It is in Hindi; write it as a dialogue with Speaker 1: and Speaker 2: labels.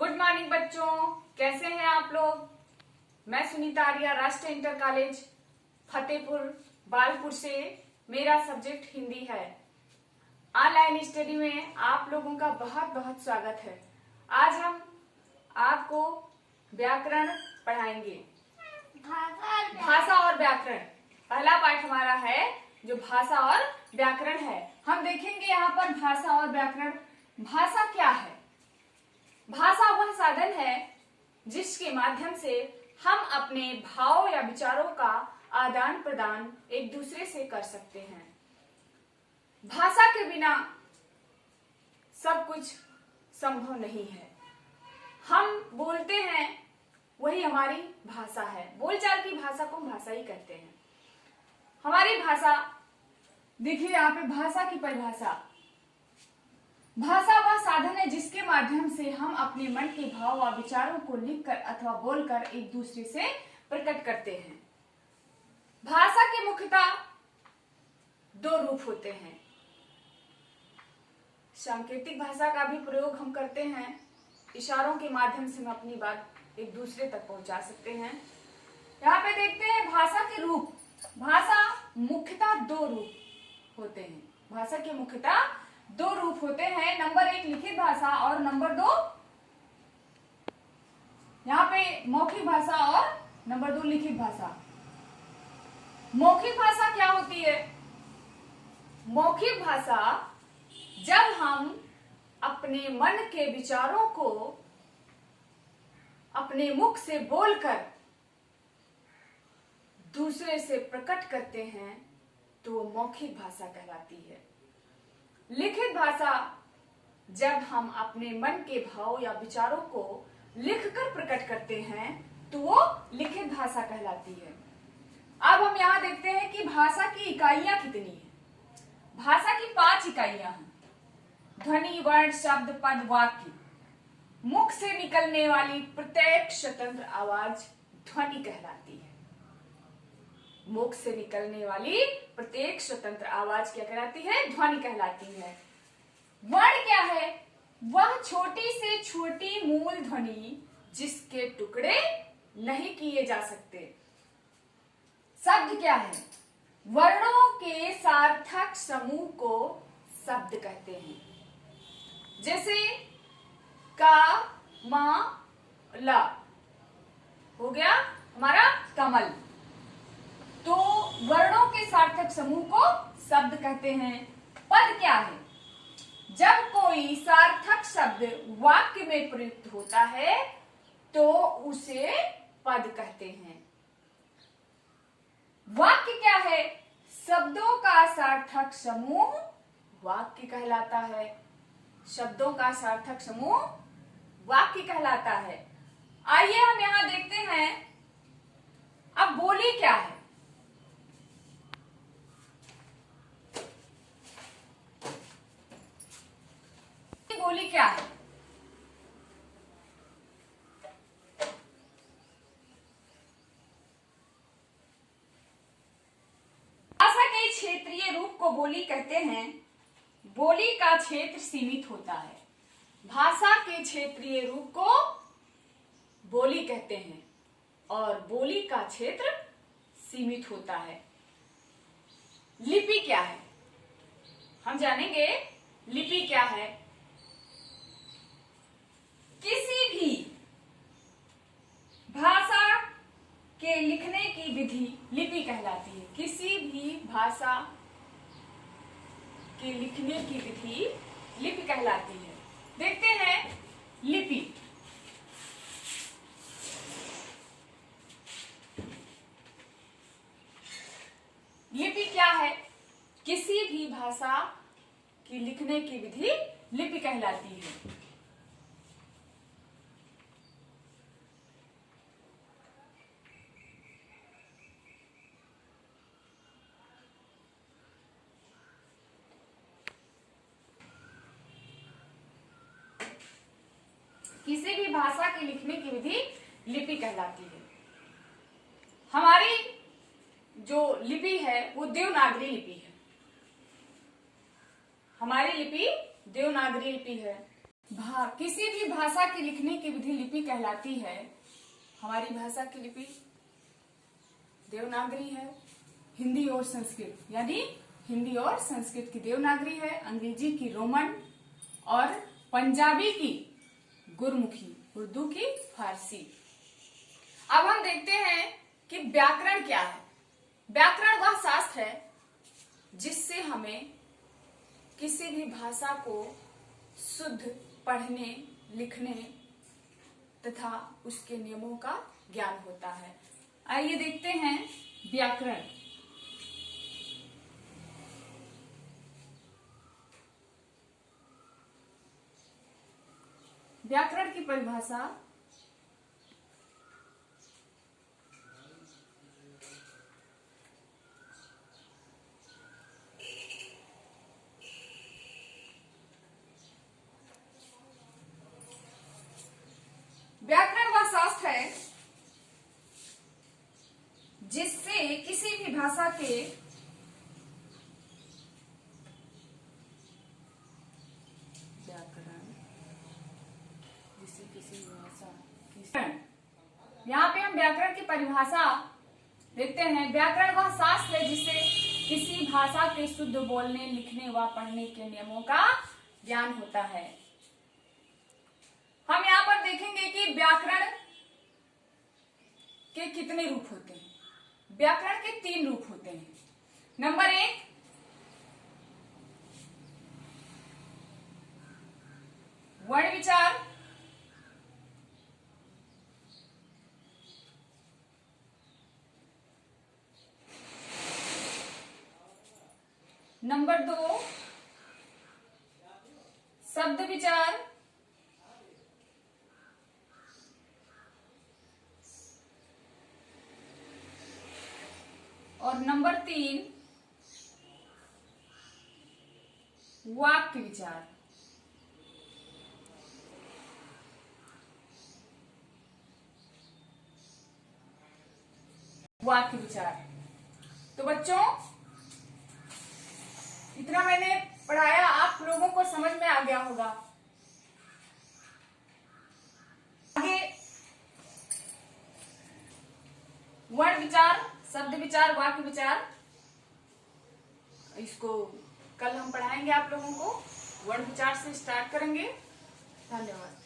Speaker 1: गुड मॉर्निंग बच्चों, कैसे हैं आप लोग। मैं सुनीता आर्या, राष्ट्रीय इंटर कॉलेज फतेहपुर बालपुर से। मेरा सब्जेक्ट हिंदी है। ऑनलाइन स्टडी में आप लोगों का बहुत बहुत स्वागत है। आज हम आपको व्याकरण पढ़ाएंगे। भाषा और व्याकरण पहला पाठ हमारा है जो भाषा और व्याकरण है। हम देखेंगे यहाँ पर भाषा और व्याकरण। भाषा क्या है? भाषा वह साधन है जिसके माध्यम से हम अपने भाव या विचारों का आदान प्रदान एक दूसरे से कर सकते हैं। भाषा के बिना सब कुछ संभव नहीं है। हम बोलते हैं, वही हमारी भाषा है। बोलचाल की भाषा को भाषा ही कहते हैं। हमारी भाषा, देखिए यहाँ पे भाषा की परिभाषा। भाषा वह साधन है जिसके माध्यम से हम अपने मन के भाव और विचारों को लिखकर अथवा बोलकर एक दूसरे से प्रकट करते हैं। भाषा के मुख्यतः दो रूप होते हैं। सांकेतिक भाषा का भी प्रयोग हम करते हैं। इशारों के माध्यम से हम अपनी बात एक दूसरे तक पहुंचा सकते हैं। यहाँ पे देखते हैं भाषा के रूप। भाषा मुख्यतः दो रूप होते हैं। भाषा के मुख्यतः दो रूप होते हैं। नंबर 1 लिखित भाषा और नंबर 2 यहाँ पे मौखिक भाषा और नंबर 2 लिखित भाषा। मौखिक भाषा क्या होती है? मौखिक भाषा जब हम अपने मन के विचारों को अपने मुख से बोलकर दूसरे से प्रकट करते हैं तो वो मौखिक भाषा कहलाती है। लिखित भाषा जब हम अपने मन के भाव या विचारों को लिखकर प्रकट करते हैं तो वो लिखित भाषा कहलाती है। अब हम यहाँ देखते हैं कि भाषा की इकाइयां कितनी हैं। भाषा की 5 इकाइयां हैं। ध्वनि, वर्ण, शब्द, पद, वाक्य। मुख से निकलने वाली प्रत्येक स्वतंत्र आवाज ध्वनि कहलाती है। मुख से निकलने वाली प्रत्येक स्वतंत्र आवाज क्या कहलाती है? ध्वनि कहलाती है। वर्ण क्या है? वह छोटी से छोटी मूल ध्वनि जिसके टुकड़े नहीं किए जा सकते। शब्द क्या है? वर्णों के सार्थक समूह को शब्द कहते हैं। जैसे का, मा, ला हो गया हमारा कमल। तो वर्णों के सार्थक समूह को शब्द कहते हैं। पद क्या है? जब कोई सार्थक शब्द वाक्य में प्रयुक्त होता है तो उसे पद कहते हैं। वाक्य क्या है? शब्दों का सार्थक समूह वाक्य कहलाता है। शब्दों का सार्थक समूह वाक्य कहलाता है। आइए हम यहां देखते हैं। अब बोली क्या है? बोली क्या है? भाषा के क्षेत्रीय रूप को बोली कहते हैं। बोली का क्षेत्र सीमित होता है। भाषा के क्षेत्रीय रूप को बोली कहते हैं और बोली का क्षेत्र सीमित होता है। लिपि क्या है? हम जानेंगे लिपि क्या है। किसी भी भाषा के लिखने की विधि लिपि कहलाती है। किसी भी भाषा के लिखने की विधि लिपि कहलाती है। देखते हैं लिपि। लिपि क्या है? किसी भी भाषा की लिखने की विधि लिपि कहलाती है। किसी भी भाषा के लिखने की विधि लिपि कहलाती है। हमारी जो लिपि है वो देवनागरी लिपि है। हमारी लिपि देवनागरी लिपि है। किसी भी भाषा की लिखने की विधि लिपि कहलाती है। हमारी भाषा की लिपि देवनागरी है, हिंदी और संस्कृत, यानी हिंदी और संस्कृत की देवनागरी है, अंग्रेजी की रोमन और पंजाबी की गुरमुखी, उर्दू की फारसी। अब हम देखते हैं कि व्याकरण क्या है। व्याकरण वह शास्त्र है जिससे हमें किसी भी भाषा को शुद्ध पढ़ने, लिखने तथा उसके नियमों का ज्ञान होता है। आइए देखते हैं व्याकरण। व्याकरण की परिभाषा व्याकरण वह शास्त्र है जिससे किसी भी भाषा के यहाँ पे हम व्याकरण की परिभाषा देखते हैं। व्याकरण वह शास्त्र है जिससे किसी भाषा के शुद्ध बोलने, लिखने व पढ़ने के नियमों का ज्ञान होता है। हम यहाँ पर देखेंगे कि व्याकरण के कितने रूप होते हैं। व्याकरण के 3 रूप होते हैं। नंबर 1, वर्ण विचार। नंबर 2, शब्द विचार। और नंबर 3, वाक्य विचार। वाक्य विचार। तो बच्चों, इतना मैंने पढ़ाया, आप लोगों को समझ में आ गया होगा। आगे वर्ण विचार, शब्द विचार, वाक्य विचार, इसको कल हम पढ़ाएंगे आप लोगों को। वर्ण विचार से स्टार्ट करेंगे। धन्यवाद।